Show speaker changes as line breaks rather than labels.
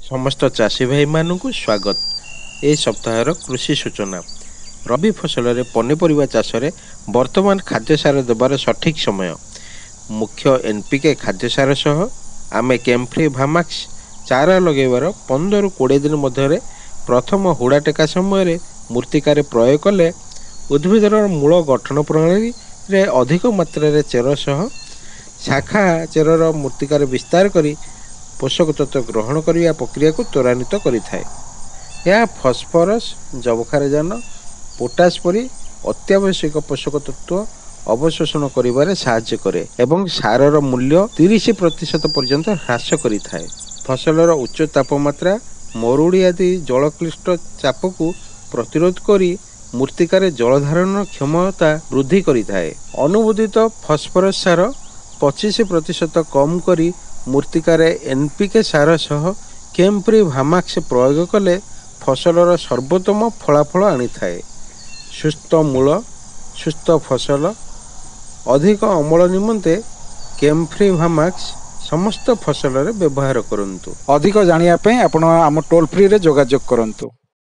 समस्त चाषी भाई मानू स्वागत। ए सप्ताहर कृषि सूचना। रबी फसल पनीपरिया चाष वर्तमान खाद्य सार देवार सठिक समय। मुख्य एनपीके खाद्य सार सह आमे केम्फ्री भामाक्स चारा लगेबार 15-20 दिन मध्य प्रथम हुड़ा टेका समय मूर्तिकार प्रयोग कले उद्भिदर मूल गठन प्रणाली रे अधिक मात्रा चेर सह शाखा चेरर मूर्तिकार विस्तार करी पोषक तत्व ग्रहण करने प्रक्रिया को त्वरान्वित करिथाए। यह फस्फरस, जबखारजान, पोटास परी अत्यावश्यक पोषक तत्व अवशोषण करिबारे साहाय्य करे एवं सारर मूल्य 30% पर्यंत ह्रास करिथाए। फसलर उच्च तापमात्रा, मरुड़ी आदि जलक्लिष्ट चाप को प्रतिरोध करी मूर्तिकार जलधारण क्षमता वृद्धि करिथाए। अनुमोदित फस्फरस सार 25% कम करी मूर्तिकार एनपीके सार सह केम्फ्री भामाक्स प्रयोग कले फसलर सर्वोत्तम फलाफल आनी थाए। सुस्थ मूल, सुस्थ फसल, अधिक अमल निमंते केम्फ्री भामाक्स समस्त फसल रे व्यवहार करंतु।
अधिक जानिया पे आपण आम टोल फ्री रे जोगाजोग करंतु।